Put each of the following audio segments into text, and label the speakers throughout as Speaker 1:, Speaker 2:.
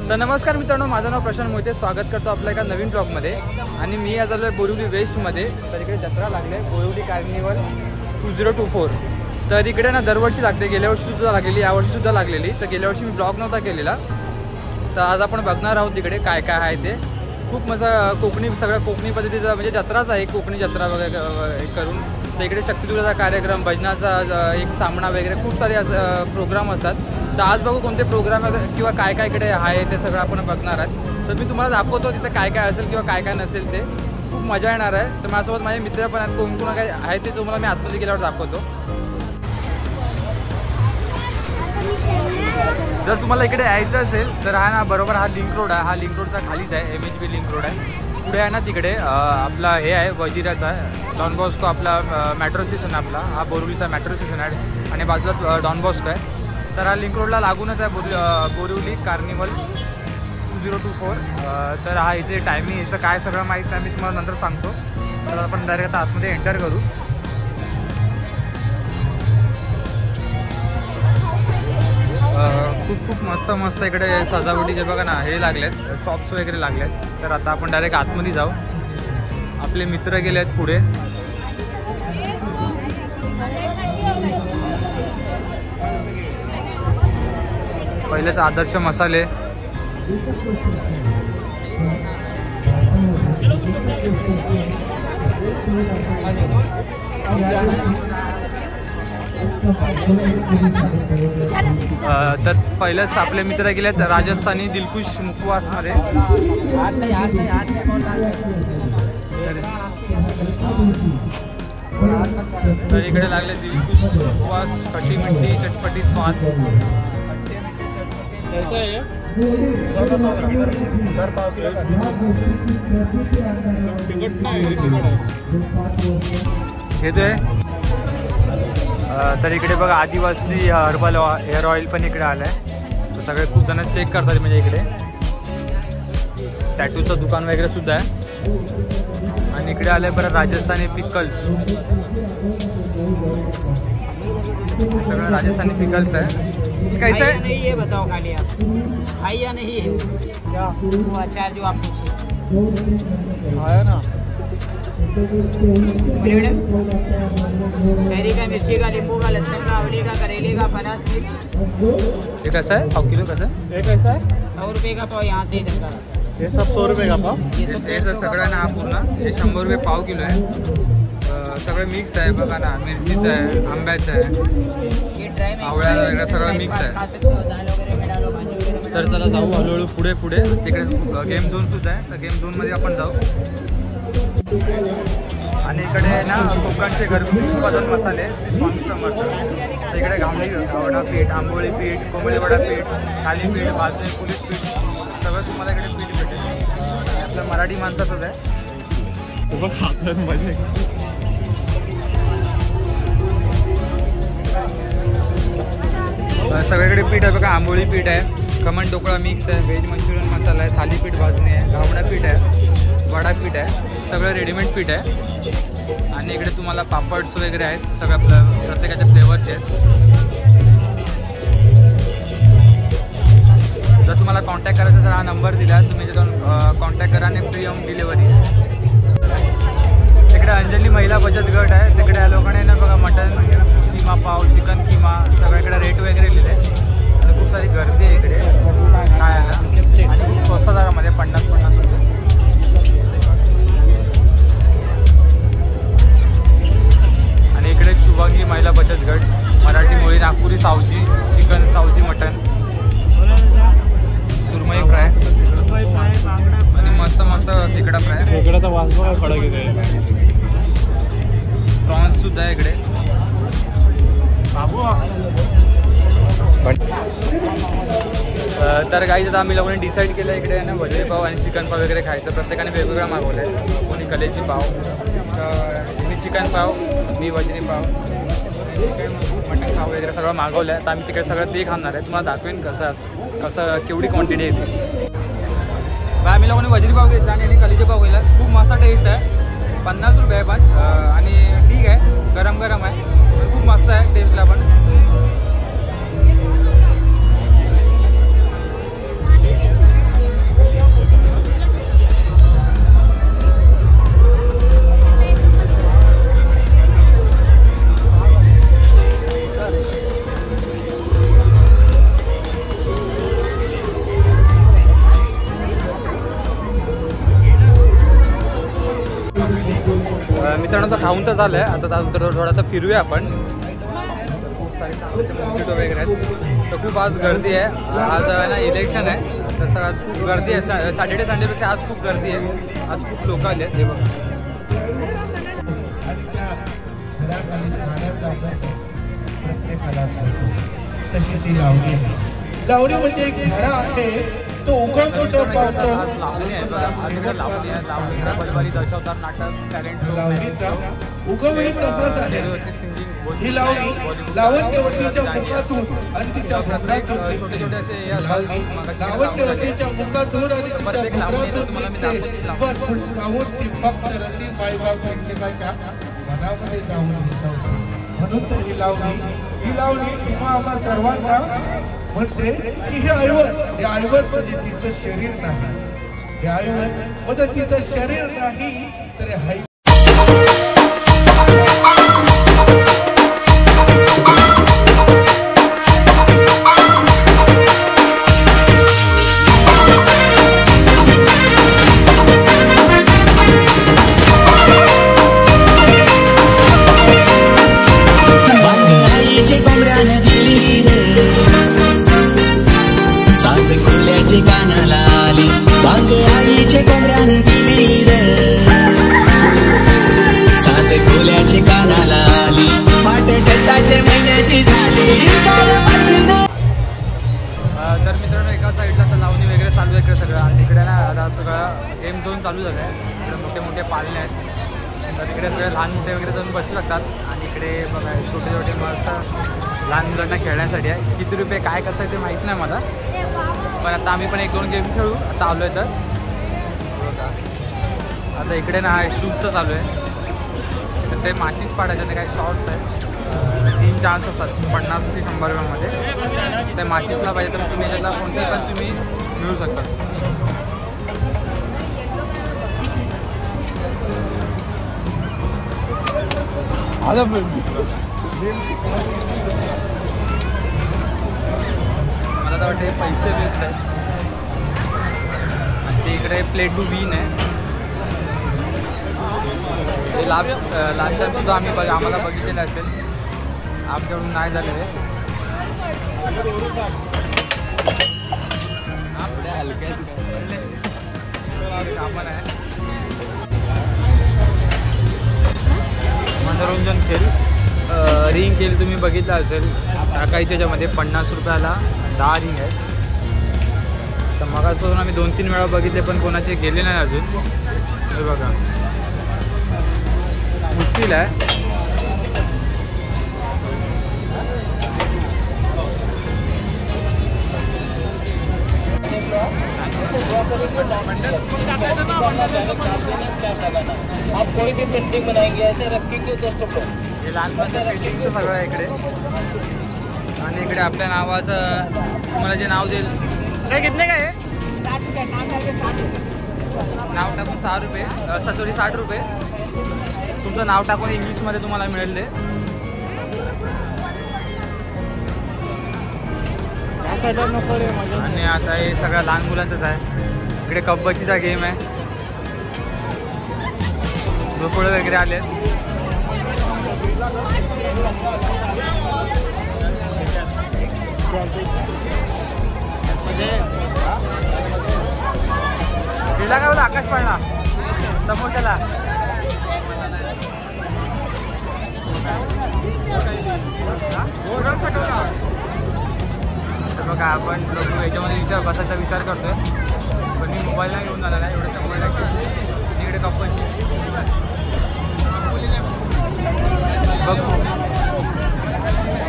Speaker 1: तर नमस्कार मित्रांनो, माझं नाव प्रशांत मोहिते. स्वागत करतो आपल्या एका नवीन ब्लॉगमध्ये. आणि मी आज आलो आहे बोरिवली वेस्टमध्ये. तर इकडे जत्रा लागली आहे, बोरिवली कार्निवल 2024. तर इकडे ना दरवर्षी लागते, गेल्या वर्षीसुद्धा लागलेली, यावर्षीसुद्धा लागलेली. तर गेल्या वर्षी मी ब्लॉग नव्हता केलेला. तर आज आपण बघणार आहोत इकडे काय काय आहे ते. खूप मस्त कोकणी, सगळं कोकणी पद्धतीचा म्हणजे जत्राच आहे, कोकणी जत्रा वगैरे करून. तर इकडे शक्तिदुर्गाचा कार्यक्रम, भजनाचा एक सामना वगैरे खूप सारे प्रोग्राम असतात. तर आज बघू कोणते प्रोग्राम किंवा काय काय इकडे आहे ते सगळं आपण बघणार आहोत. तर मी तुम्हाला दाखवतो तिथे काय काय असेल किंवा काय काय नसेल ते. खूप मजा येणार आहे. तर माझ्यासोबत माझे मित्र पण आहेत, कोण कोण काय आहे ते तुम्हाला मी आतमध्ये गेल्यावर दाखवतो. जर तुम्हाला इकडे यायचं असेल तर हा ना बरोबर हा लिंक रोड आहे. हा लिंक रोडचा खालीच आहे, MHB लिंक रोड आहे. पुढे आहे ना तिकडे आपला हे आहे वजिराचा डॉन बॉस्को, आपला मेट्रो स्टेशन आपला हा बोरिवलीचा मेट्रो स्टेशन आहे आणि बाजूला डॉन बॉस्को आहे. तर हा लिंक रोडला लागूनच आहे बोरिवली कार्निवल 2024. तर हा इथे टायमिंग याचं काय सगळं माहीत नाही, मी तुम्हाला नंतर सांगतो. तर आपण डायरेक्ट आता आतमध्ये एंटर करू. खूप खूप मस्त मस्त इकडे सजावटीचे बघा ना हे लागलेत, शॉप्स वगैरे लागलेत. तर आता आपण डायरेक्ट आतमध्ये जाऊ. आपले मित्र गेले आहेत पुढे. पहिलेच आदर्श मसाले, तर पहिलेच आपले मित्र गेलेत राजस्थानी दिलखुश मुखवासमध्ये. तर इकडे लागले दिलखुश मुखवास, खटी मिठी चटपटी स्वाद. कैसा है ये? घेतोय. तर इकडे बघा आदिवासी हर्बल हेअर ऑइल पण इकडे आलंय. तर सगळे खूप जण चेक करतात. म्हणजे इकडे टॅटूचं दुकान वगैरे सुद्धा आहे. आणि इकडे आलंय बरं राजस्थानी पिकल्स, सगळं राजस्थानी पिकल्स आहे. कैसा है?
Speaker 2: नहीं ये बताओ खाली आप खाई या नहीं है क्या वो अचार जो आप पूछे
Speaker 1: आया ना
Speaker 2: कैरी का, मिर्ची का, नींबू का, लहसुन का, आंवले का, करेले का, पनास मिक्स.
Speaker 1: ये कैसा है? 1 किलो कैसा है?
Speaker 3: ये कैसा है?
Speaker 2: 100 रुपये का पाव यहाँ से इधर का.
Speaker 3: ये सब 100 रुपये का पाव.
Speaker 1: हे सगळं ना हा पूर्ण हे 100 रुपये पाव किलो आहे. सगळं मिक्स आहे बघा ना, मिरचीचं आहे, आंब्याचं आहे, आवळ्या वगैरे सगळं मिक्स आहे. तर चला जाऊ हळूहळू पुढे पुढे. तिकडे गेम झोन सुद्धा आहे, तर गेम झोनमध्ये आपण जाऊ. आणि इकडे ना कोकणचे घरगुती उत्पादन मसाले श्री स्वामी समर्थ. तर इकडे घावणा पीठ, आंबोळी पीठ, कोंबडी वडा पीठ, थालीपीठ, भाजणे पोलीस पीठ, सगळं तुम्हाला इकडे पीठ भेटेल. आपलं मराठी माणसाचंच आहे. सगळीकडे पीठ आहे बघा. आंबोळी पीठ आहे, खमण ढोकळा मिक्स आहे, व्हेज मंचुरियन मसाला आहे, थालीपीठ भाजणी आहे, घावणा पीठ आहे, वडा पीठ आहे, सगळं रेडीमेड पीठ आहे. आणि इकडे तुम्हाला पापड्स वगैरे आहेत, सगळ्या प्रत्येकाच्या फ्लेवरचे आहेत. जर तुम्हाला कॉन्टॅक्ट करायचा असेल हा नंबर दिला, तुम्ही तिथून कॉन्टॅक्ट करा आणि फ्री होम डिलिव्हरी. तिकडे अंजली महिला बचत गट आहे. तिकडे या लोकांनी ना बघा मटन किमा पाव, चिकन किमा सगळ्याकडे रेट वगैरे लिहिले. आणि खूप सारी गर्दी आहे इकडे खायला. आणि खूप स्वस्त दरामध्ये 50-50 रुपये. आणि इकडे शुभांगी महिला बचत गट, मराठी मुळी, नागपुरी सावजी, चिकन सावजी, मटन, सुरमई फ्राय आणि मस्त मस्त खेकडा फ्राय.
Speaker 3: खेकड्याचा वास बघा कडक येते.
Speaker 1: प्रॉन्स सुद्धा आहे इकडे. तर काही आता आम्ही लोकांनी डिसाईड केलं इकडे आहे ना वजरी पाव आणि चिकन पाव वगैरे खायचं. प्रत्येकाने वेगवेगळं मागवलं आहे. कोणी कलेजी पाव, मी चिकन पाव, मी वजरी पाव, मटन पाव वगैरे सगळं मागवलं आहे. तर आम्ही तिकडे सगळं ते खाणार आहे. तुम्हाला दाखवेन कसं केवढी क्वांटिटी येते. बा आम्ही लोकांनी वजरी पाव घेतला आणि कलेजी पाव घेतला. खूप मस्त टेस्ट आहे. 50 रुपये पण. आणि ठीक आहे, गरम गरम आहे, खूप मस्त आहे टेस्टला पण. मित्रांनो तर खाऊन तर झालंय, आता थोडासा फिरूया आपण. खूप सारे चांगले मॉस्किटो वगैरे आहेत. तर खूप आज गर्दी आहे. आज आहे ना इलेक्शन आहे, तर आज खूप गर्दी आहे. सॅटर्डे संडेपेक्षा आज खूप गर्दी आहे. आज खूप लोक आले आहेत. हे बघा
Speaker 4: तशीच ही लावणी आहे. लावणी म्हणजे एक झाडा आहे, तो उगम कुठं पावतो. लावणीचा उगमही तसाच आहे. ही लावणी लावण्यवतीच्या मुखातून आणि तिच्या भद्रातून लावण्यवतीच्या मुखातून आणि तिच्या भद्रातून पण पुढे जाऊन ती फक्त रसी मायबाप प्रेक्षकाच्या मनामध्ये जाऊन मिसळते. म्हणून तर ही लावणी तुम्हा आम्हा सर्वांना म्हणते की हे ऐवज म्हणजे तिचं शरीर नाही. हे ऐवज म्हणजे तिचं शरीर नाही तर हे
Speaker 1: तर मित्रांनो एका साईडला तर लावणी वगैरे चालू आहे इकडे सगळं. आणि तिकडे ना आता सगळं गेम झोन चालू झालं आहे. इकडे मोठे मोठे पाळणे आहेत, तर तिकडे सगळे लहान मोठे वगैरे जाऊन बसू शकतात. आणि इकडे बघा छोटे छोटे मस्त लहान मुलांना खेळण्यासाठी आहे. किती रुपये काय कसं आहे ते माहीत नाही मला, पण आता आम्ही पण 1-2 गेम खेळू. आता आलो आहे तर बघा आता इकडे ना शूटचं चालू आहे. तर ते माचीस पाडायचं ते काही शॉर्ट्स आहेत. 3 चान्स असतात 50 ते 100 रुपयामध्ये. ते माचीसला पाहिजे तर तुम्ही याच्यातला कोणते पण तुम्ही मिळू शकता. मला तर वाटते पैसे वेस्ट आहेत. ते इकडे प्ले टू विन आहे. ते लास्ट टाइम सुद्धा आम्हाला बघितलेलं असेल, आमच्याकडून नाही झालेले. सामान आहे. मनोरंजन खेळ रिंग खेळ तुम्ही बघितला असेल. काही त्याच्यामध्ये 50 रुपयाला 10 रिंग आहेत. तर मगापासून आम्ही 2-3 वेळा बघितले, पण कोणाचे गेले नाही अजून. हे बघा मुश्किल आहे.
Speaker 2: आप कोई भी पेंटिंग बनाएंगे ऐसे रख के दोस्तों
Speaker 1: हे लहानपणाचं पेंटिंगचं सगळं आहे इकडे. आणि इकडे आपल्या नावाचं तुम्हाला जे नाव देईल काय घेतले काय नाव टाकून 6 रुपये 60 रुपये तुमचं नाव टाकून इंग्लिशमध्ये तुम्हाला मिळेल ते. आणि आता हे सगळं लहान मुलांचंच आहे. इकडे कबड्डीचा गेम आहे. झोपडे वगैरे आले. तिला काय बोला आकाश पाळणा समोर त्याला बघा. आपण लोक याच्यामध्ये बसायचा विचार करतोय, पण मी मोबाईलला घेऊन आला नाही. एवढं समोर इकडे कपल बघू.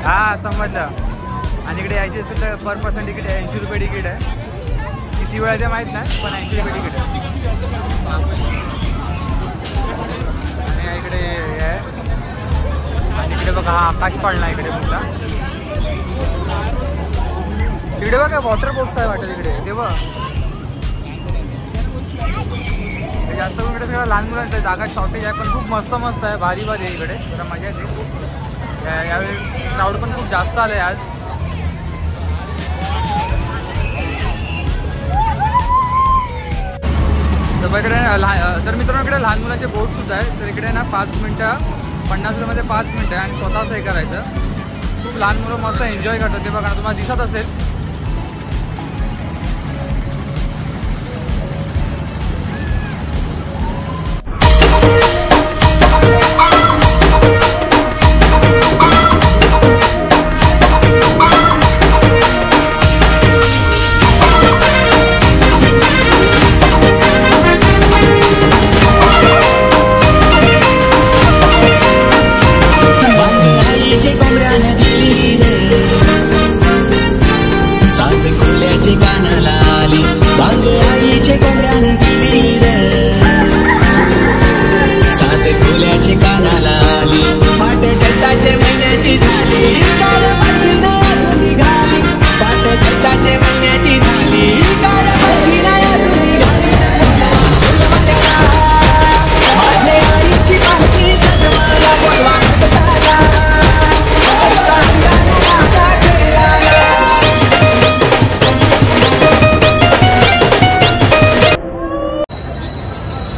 Speaker 1: हां समजलं. आणि इकडे यायचे असेल तर पर पर्सन तिकीट 80 रुपये तिकीट आहे. किती वेळा ते माहीत नाही, पण 80 रुपये तिकीट आहे. आणि इकडे हे आहे. आणि इकडे बघा हा आकाश पाळणा इकडे मुला. इकडे बघा वॉटर बोट्स आहे वाटेल इकडे. ते बघ जास्त करून इकडे सगळं लहान मुलांचं आहे. जागा शॉर्टेज आहे, पण खूप मस्त मस्त आहे. भारी भारी आहे इकडे. जरा मजा येते. यावेळी क्राऊड पण खूप जास्त आलं आहे आज. तर इकडे तर मित्रांनो इकडे लहान मुलांचे बोटसुद्धा आहे. तर इकडे ना 5 मिनटं 50 रुपयामध्ये 5 मिनटं आहे आणि स्वतःच हे करायचं. खूप लहान मुलं मस्त एन्जॉय करतात ते बघा ना, तुम्हाला दिसत असेल.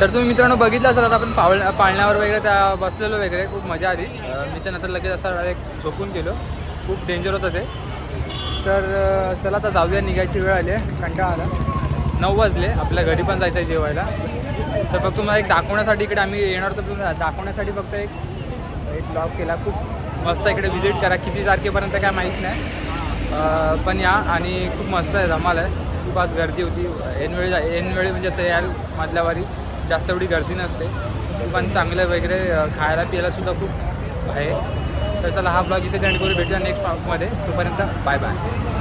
Speaker 1: तर तुम्ही मित्रांनो बघितलं असाल आता आपण पाळण्यावर वगैरे त्या बसलेलो वगैरे खूप मजा आली. मी तर नंतर लगेच असा डायरेक्ट झोपून गेलो. खूप डेंजर होतं ते. तर चला आता जाऊया, निघायची वेळ आली आहे. कंटाळा आला. 9 वाजले, आपल्या घरी पण जायचं आहे जेवायला. तर फक्त तुम्हाला एक दाखवण्यासाठी इकडे आम्ही येणार होतो. दाखवण्यासाठी फक्त एक ब्लॉग केला. खूप मस्त इकडे व्हिजिट करा. किती तारखेपर्यंत काय माहीत नाही, पण या. आणि खूप मस्त आहे, धमाल आहे. खूप आज गर्दी होती. ऐनवेळी म्हणजे असं याल मधल्यावारी जास्त एवढी गर्दी नसते. पण चांगलं वगैरे खायला प्यायला सुद्धा खूप आहे. तर चला हा ब्लॉग इथे एंड करू. भेटूया नेक्स्ट ब्लॉगमध्ये. तोपर्यंत बाय बाय.